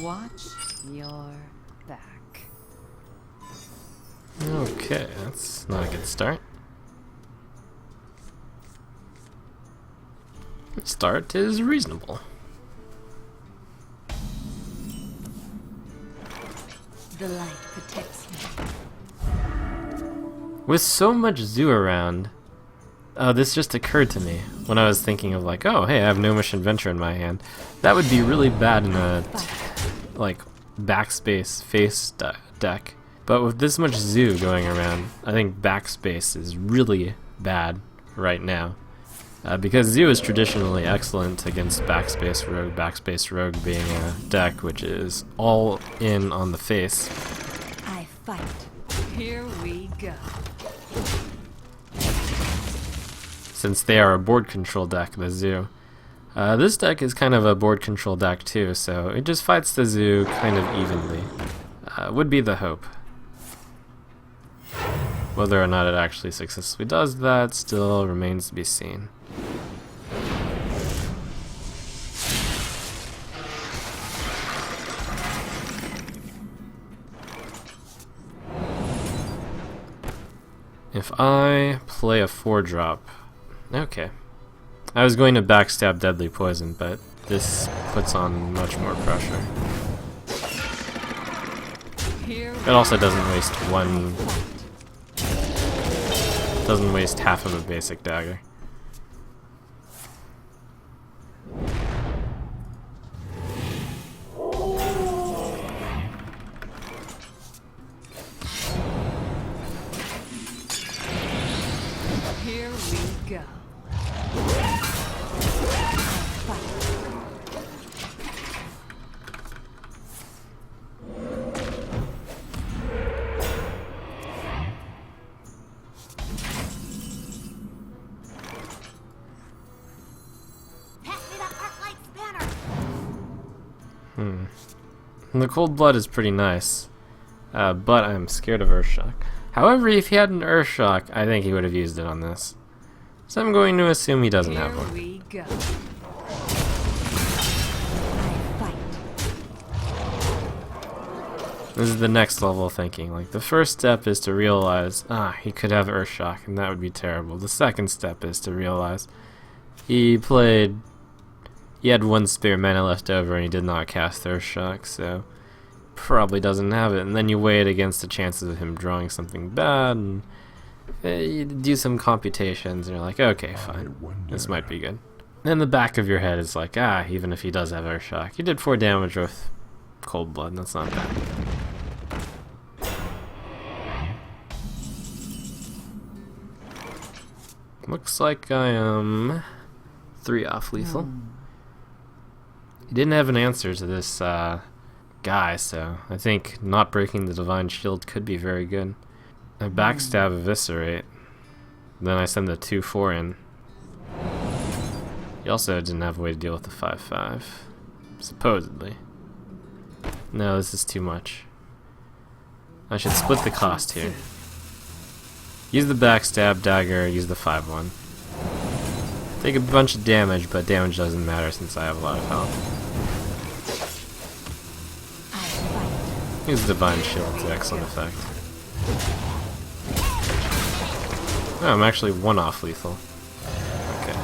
Watch your back. Okay, that's not a good start. The start is reasonable. The light protects me. With so much zoo around, this just occurred to me when I was thinking of like, oh hey, I have Gnomish Adventure in my hand. That would be really bad in a like backspace face deck. But with this much zoo going around, I think backspace is really bad right now. Because zoo is traditionally excellent against backspace rogue being a deck which is all in on the face. I fight. Here we go. Since they are a board control deck, the zoo. This deck is kind of a board control deck too, so it just fights the zoo kind of evenly. Would be the hope. Whether or not it actually successfully does that still remains to be seen. If I play a 4-drop, okay. I was going to backstab Deadly Poison, but this puts on much more pressure. It also doesn't waste half of a basic dagger. Here we go. The Cold Blood is pretty nice, but I'm scared of Earthshock. However, if he had an Earthshock, I think he would have used it on this. So I'm going to assume he doesn't have one. Here we go. This is the next level of thinking. Like, the first step is to realize, he could have Earthshock, and that would be terrible. The second step is to realize he had one spare mana left over and he did not cast Earthshock, so probably doesn't have it. And then you weigh it against the chances of him drawing something bad, and you do some computations, and you're like, okay, fine, this might be good. Then the back of your head is like, even if he does have Earthshock, he did 4 damage with Cold Blood, that's not bad. Looks like I am 3 off lethal. He didn't have an answer to this guy, so I think not breaking the Divine Shield could be very good. I backstab Eviscerate, then I send the 2/4 in. He also didn't have a way to deal with the 5/5, supposedly. No, this is too much. I should split the cost here. Use the backstab dagger, use the 5/1. Take a bunch of damage, but damage doesn't matter since I have a lot of health. Use Divine Shield to excellent effect. Oh, I'm actually 1 off lethal. Okay.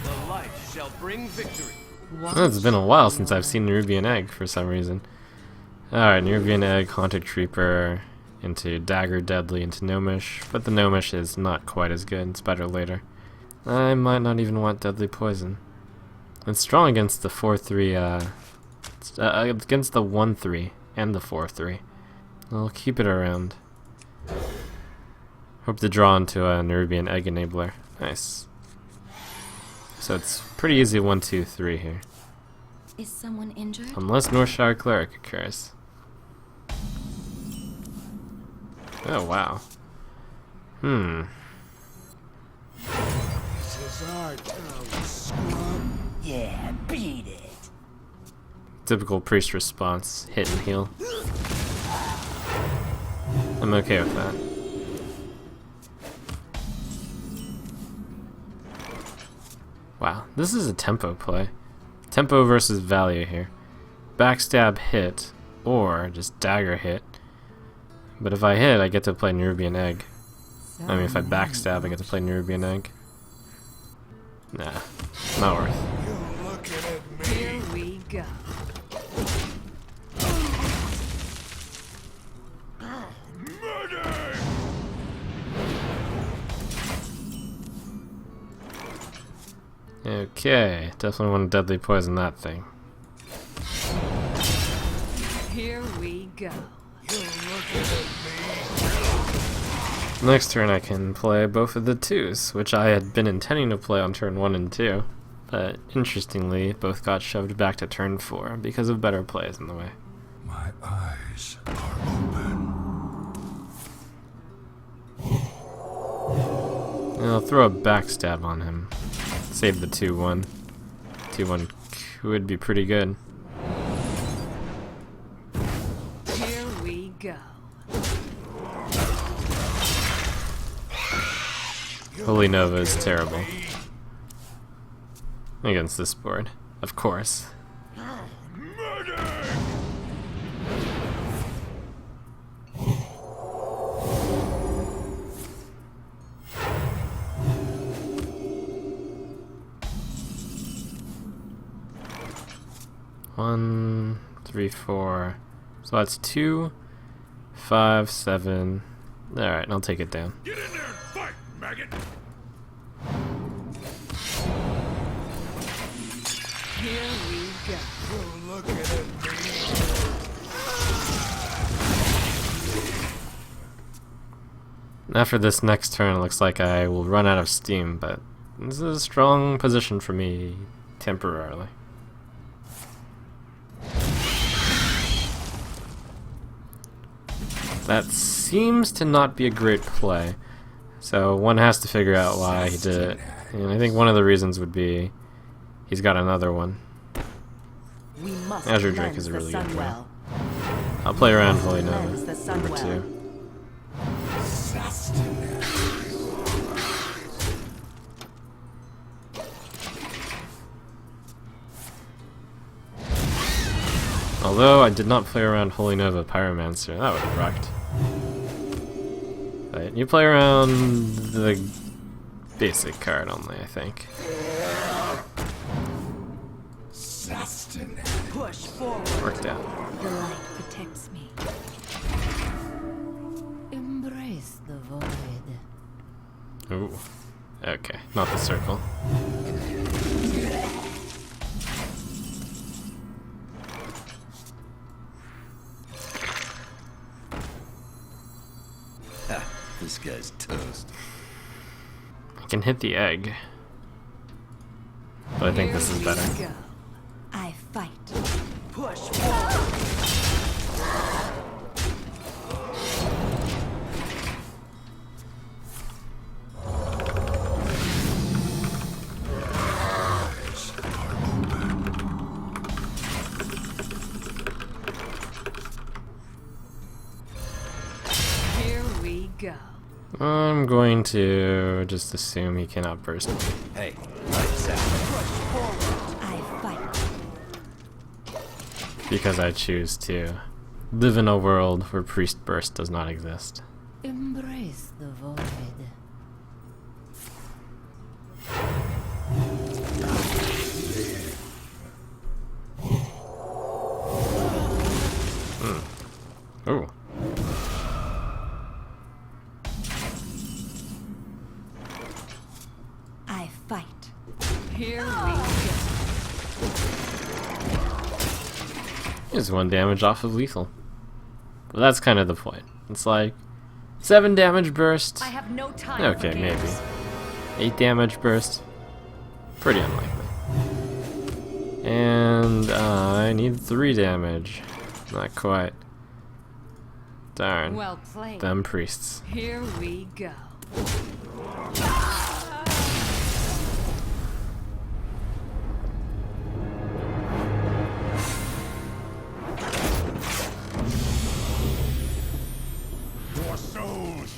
The light shall bring victory. Oh, it's been a while since I've seen Nerubian Egg for some reason. Alright, Nerubian Egg, Haunted Creeper, into Dagger Deadly, into Gnomish, but the Gnomish is not quite as good, it's better later. I might not even want Deadly Poison. It's strong against the 4/3, against the 1/3 and the 4/3. I'll keep it around. Hope to draw into a Nerubian Egg Enabler. Nice. So it's pretty easy 1, 2, 3 here. Is someone injured? Unless Northshire Cleric occurs. Oh, wow. This is our town, scrub. Yeah, beat it. Typical priest response, hit and heal. I'm okay with that. Wow, this is a tempo play. Tempo versus value here. Backstab hit, or just dagger hit. But if I hit, I get to play Nerubian Egg. I mean, if I backstab, I get to play Nerubian Egg. Nah, not worth. Here we go. Okay, definitely want to deadly poison that thing. Here we go. Next turn I can play both of the 2s, which I had been intending to play on turn 1 and 2, but interestingly both got shoved back to turn 4 because of better plays in the way. My eyes are open. And I'll throw a backstab on him. Save the 2-1. 2-1 could be pretty good. Here we go. Holy Nova is terrible against this board, of course. One, 3, 4. So that's 2, 5, 7. Alright, I'll take it down. Get in there and fight, maggot! Here we go. You're looking at me. After this next turn, it looks like I will run out of steam, but this is a strong position for me temporarily. That seems to not be a great play, so one has to figure out why he did it. And I think one of the reasons would be he's got another one. We must Azure Drake cleanse is a the really good sun play. well. I'll play around Holy Cleanse Nova, the sun number well. 2. Although I did not play around Holy Nova Pyromancer, that would have rocked. But you play around the basic card only, I think. Push forward. Worked out. The light protects me. Embrace the void. Ooh. Okay, not the circle. This guy's toast. I can hit the egg. But I think this is better. Here we go. I fight. Push forward. Here we go. I'm going to just assume he cannot burst me. Hey, lights out. Push forward. I fight. Because I choose to live in a world where Priest Burst does not exist. Embrace the void. Ooh. I fight. Here we go. Here's 1 damage off of lethal. But that's kind of the point. It's like 7 damage burst. I have no time. Okay, for maybe. games. 8 damage burst. Pretty unlikely. And I need 3 damage. Not quite. Darn. Well played. Them priests. Here we go.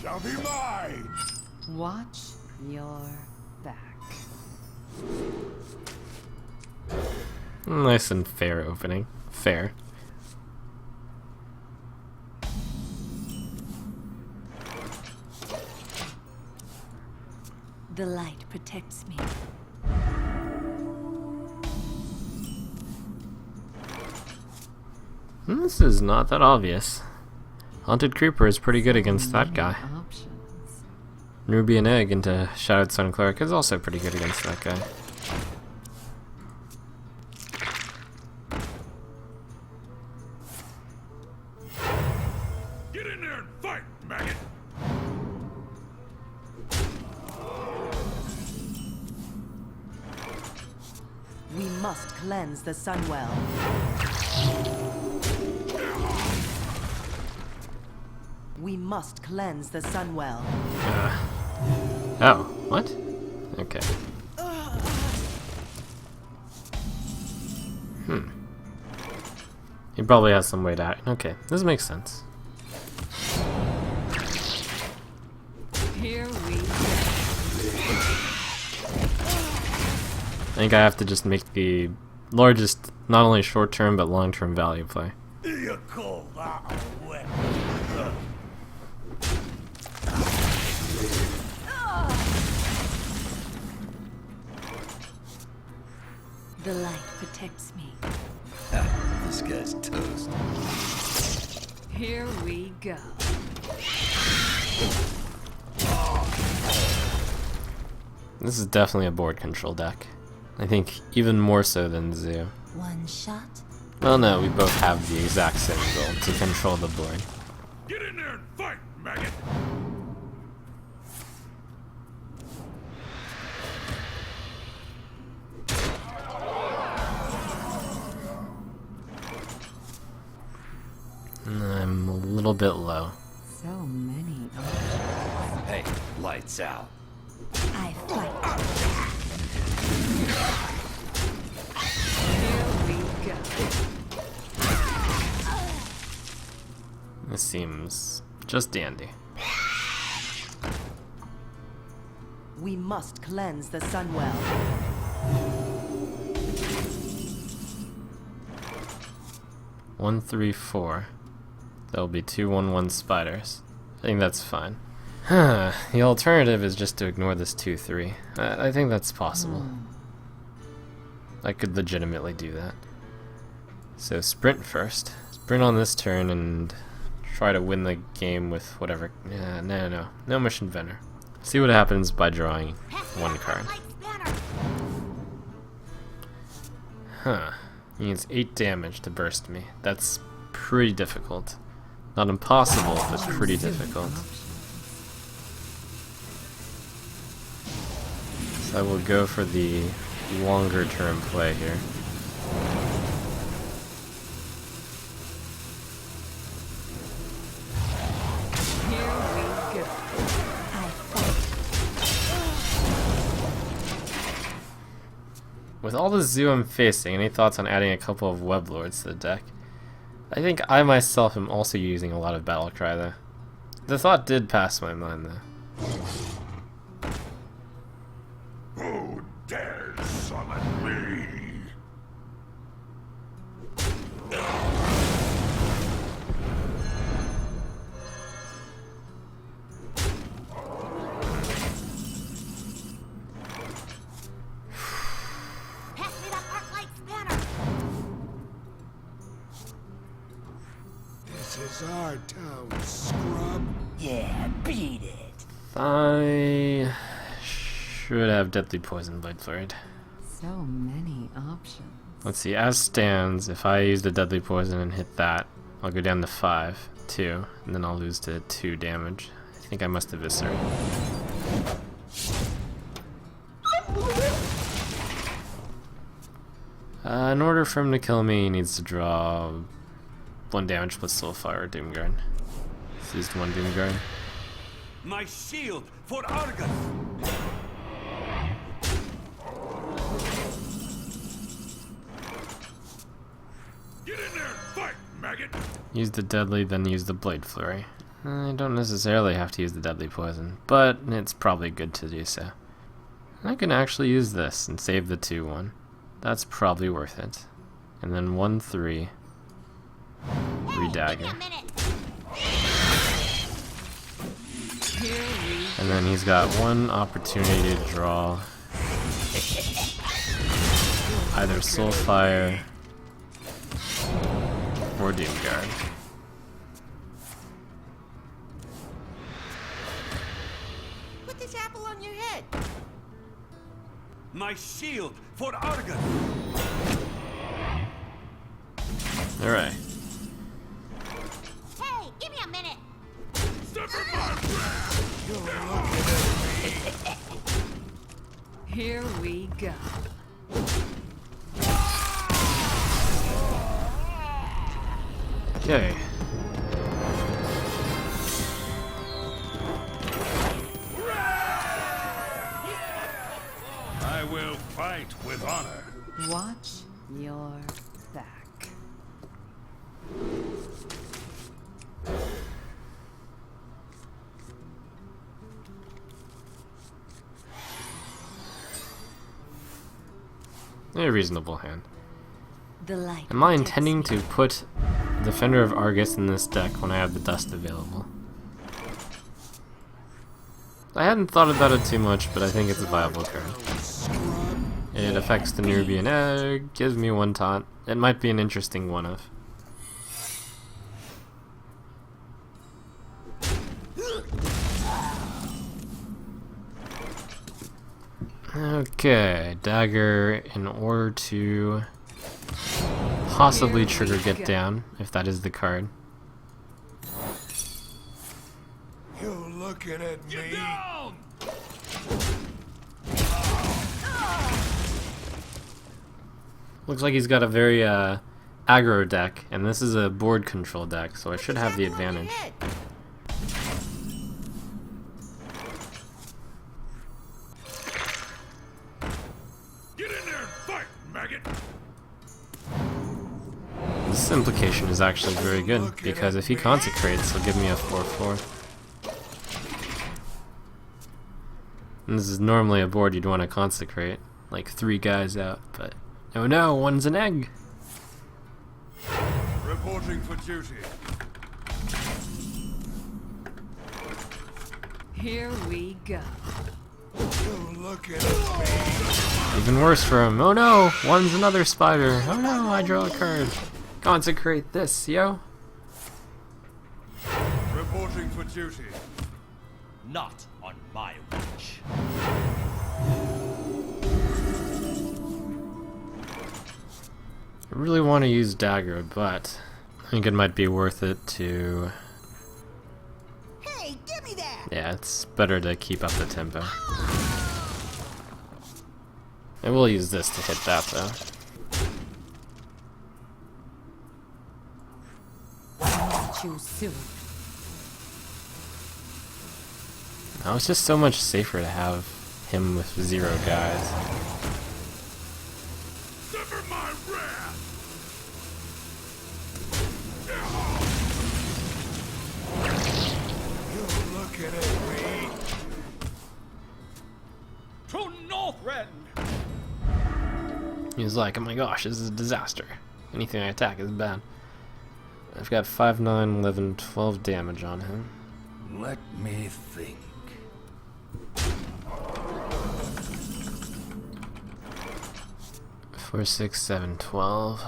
shall be mine. Watch your back. Nice and fair opening. Fair. The light protects me. This is not that obvious. Haunted Creeper is pretty good against that guy. Options. Nubian Egg into Shadowed Sun Cleric is also pretty good against that guy. Get in there and fight, maggot. We must cleanse the Sunwell. We must cleanse the Sunwell. Oh, what? Okay. He probably has some way to act. Okay, this makes sense. Here we go. I think I have to just make the largest, not only short-term, but long-term value play. You call that a weapon? The light protects me. This guy's toast. Here we go. This is definitely a board control deck. I think even more so than Zoo. One shot. Well, no, we both have the exact same goal, to control the board. Get in there and fight, maggot. I'm a little bit low. So many options. Hey, lights out. I fight. Here we go. This seems just dandy. We must cleanse the Sunwell. One, 3, 4. There'll be 2 1/1 spiders. I think that's fine. The alternative is just to ignore this 2-3. I think that's possible. I could legitimately do that. So sprint first. Sprint on this turn and try to win the game with whatever. No Mission Vendor. See what happens by drawing one card. He needs 8 damage to burst me. That's pretty difficult. Not impossible, but pretty difficult. So I will go for the longer term play here. Here we go. I fight. With all the zoo I'm facing, any thoughts on adding a couple of web lords to the deck? I think I myself am also using a lot of Battlecry though. The thought did pass my mind though. Who dares summon me? Pass me that arc-light spanner! This is our town, scrub. Yeah, beat it! I should have Deadly Poison Blade Flurried. So many options. Let's see, as stands, if I use the Deadly Poison and hit that, I'll go down to 5, 2, and then I'll lose to 2 damage. I think I must eviscerate. In order for him to kill me, he needs to draw 1 damage plus Soulfire or Doomguard. He's used 1 Doomguard. My shield for Argus! Get in there and fight, maggot. Use the Deadly, then use the Blade Flurry. I don't necessarily have to use the deadly poison, but it's probably good to do so. I can actually use this and save the 2-1. That's probably worth it. And then 1-3. Dagger. And then he's got one opportunity to draw either Soulfire or Doomguard. Put this apple on your head. My shield for Argon. Alright. Hey, give me a minute. Here we go. Yay. I will fight with honor. Watch your back. A reasonable hand. The light. Am I protects intending me. to put Defender of Argus in this deck when I have the dust available? I hadn't thought about it too much, but I think it's a viable card. It affects the Nubian Egg, gives me 1 taunt. It might be an interesting one-of. Okay, dagger in order to possibly trigger Get Down, if that is the card. You're looking at me. Looks like he's got a very aggro deck, and this is a board control deck, so I should have the advantage. Get in there and fight, maggot. This implication is actually very good, because if he consecrates, he'll give me a 4/4. And this is normally a board you'd want to consecrate, like 3 guys out, but oh no, one's an egg! Reporting for duty. Here we go. You're looking at me. Even worse for him. Oh no, one's another spider. Oh no, I draw a card. Consecrate this, yo. Reporting for duty. Not on my watch. I really want to use dagger, but I think it might be worth it to... Hey, give me that. Yeah, it's better to keep up the tempo. I will use this to hit that, though. Too soon. Now it's just so much safer to have him with 0 guys. Sever my wrath. You're looking at me. To Northrend. He's like, oh my gosh, this is a disaster. Anything I attack is bad. I've got 5, 9, 11, 12 damage on him. Let me think. Four, 6, 7, 12.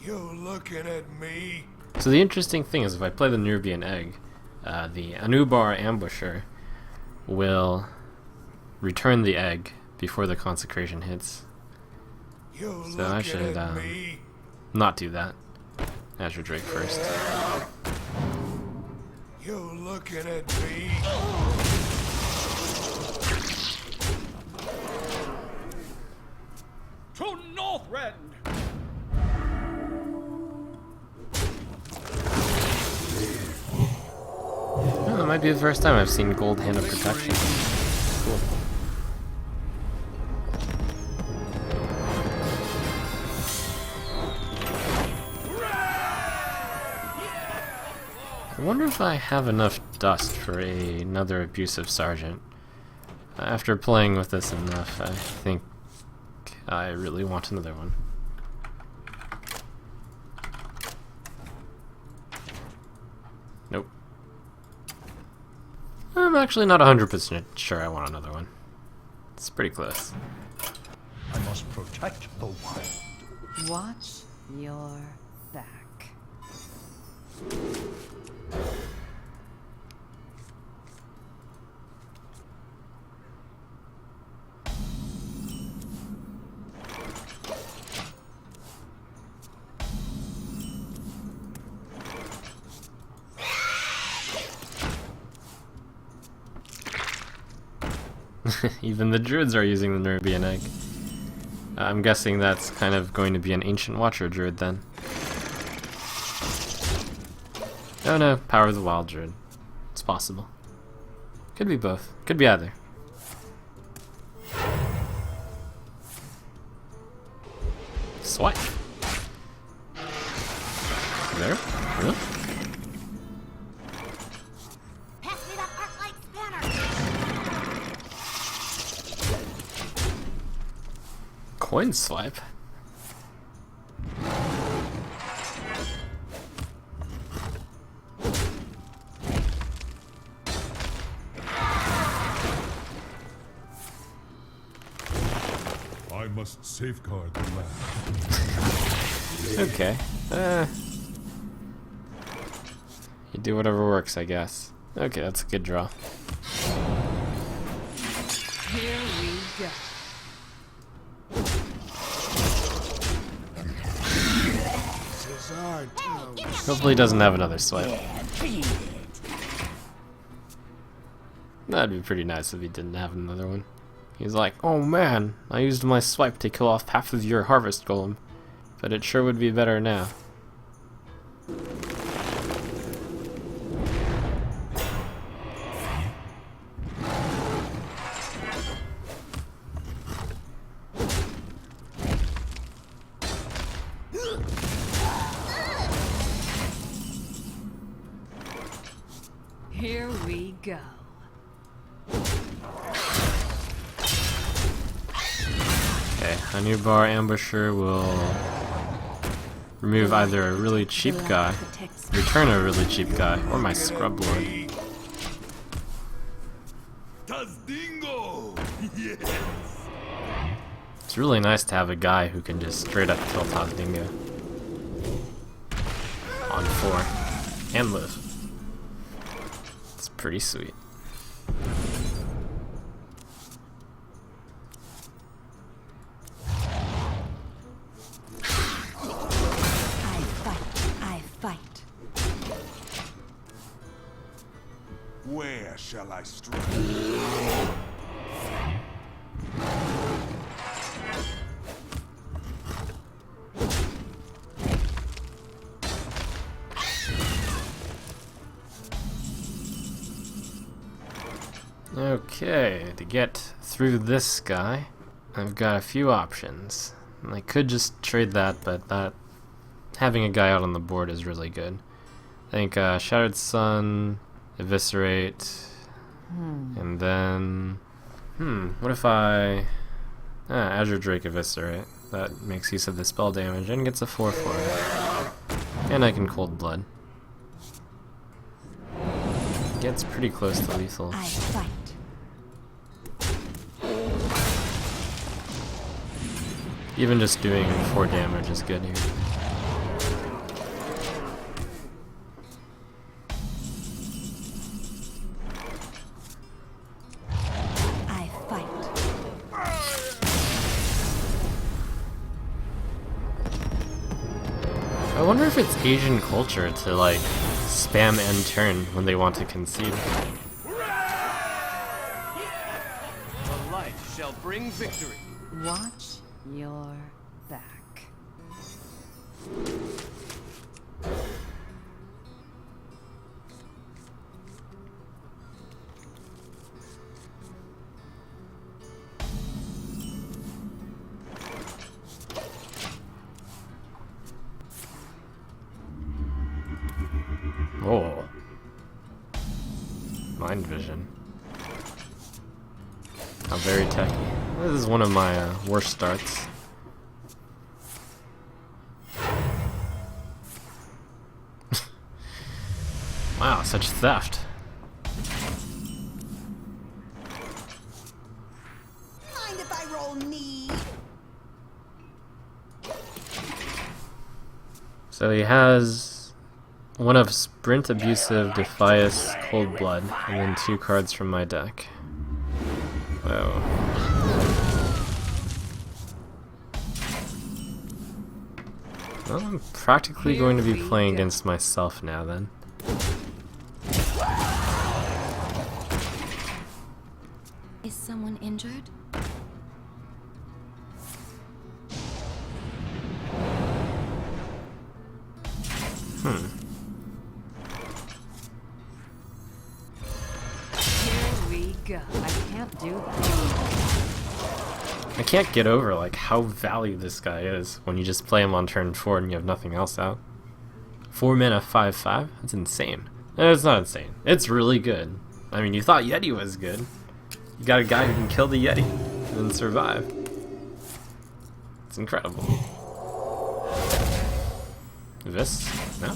You're looking at me. So the interesting thing is if I play the Nubian Egg, the Anubar Ambusher will return the egg before the consecration hits. You're So looking I should at me. not do that. Azure Drake first. You're looking at me. To Northrend. Oh, that might be the first time I've seen Gold Hand of Protection. Cool. I wonder if I have enough dust for another abusive sergeant. After playing with this enough, I think I really want another one. Nope. I'm actually not 100% sure I want another one. It's pretty close. I must protect the wild. Watch your back. Even the Druids are using the Nerubian Egg. I'm guessing that's kind of going to be an Ancient Watcher Druid then. Oh no, Power of the Wild Druid. It's possible. Could be both. Could be either. Swipe. There? Really? Pass me that arc-light spanner. Coin swipe? I must safeguard the land. Okay. You do whatever works, I guess. Okay, that's a good draw. Here we go. Hopefully he doesn't have another swipe. Yeah, beat it. That'd be pretty nice if he didn't have another one. He's like, oh man, I used my swipe to kill off half of your harvest golem, but it sure would be better now. Here we go. Okay, a new bar ambusher will remove either a really cheap guy, return a really cheap guy, or my scrub lord. Tazdingo! Yes! It's really nice to have a guy who can just straight up kill Tazdingo. On 4. And live. It's pretty sweet. I fight. Where shall I strike? Okay, to get through this guy, I've got a few options. I could just trade that, but having a guy out on the board is really good. I think Shattered Sun, Eviscerate, and then... what if I... Azure Drake Eviscerate. That makes use of the spell damage and gets a 4/4. And I can Cold Blood. Gets pretty close to lethal. I fight. Even just doing 4 damage is good here. I fight. I wonder if it's Asian culture to like spam end turn when they want to concede. The light shall bring victory. Watch your back. Oh, Mind vision. How very techy. This is one of my worst starts. Wow, such theft. Mind if I roll need? So he has one of Sprint, Abusive, Defias, Cold Blood, and then 2 cards from my deck. Whoa. Well, I'm practically going to be playing against myself now then. Is someone injured? Here we go. I can't do that. I can't get over like how valued this guy is when you just play him on turn 4 and you have nothing else out. 4 mana 5/5? That's insane. No, it's not insane. It's really good. I mean, you thought Yeti was good. You got a guy who can kill the Yeti and then survive. It's incredible. This? No?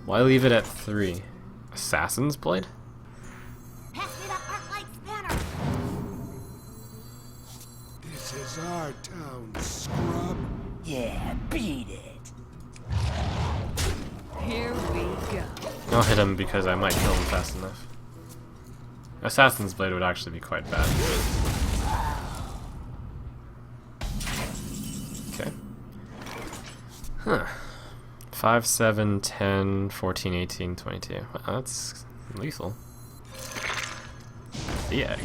Why leave it at 3? Assassin's Blade? Pass me that Arclight's banner! This is our town, scrub. Yeah, beat it! Here we go. I'll hit him because I might kill him fast enough. Assassin's Blade would actually be quite bad. Okay. Huh. 5, 7, 10, 14, 18, 22. Wow, that's lethal. The egg.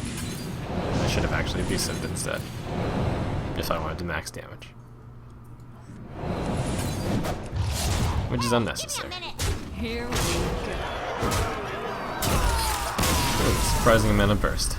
I should have actually abusive instead. If I wanted to max damage. Which is unnecessary. Here we go. Ooh, surprising amount of burst.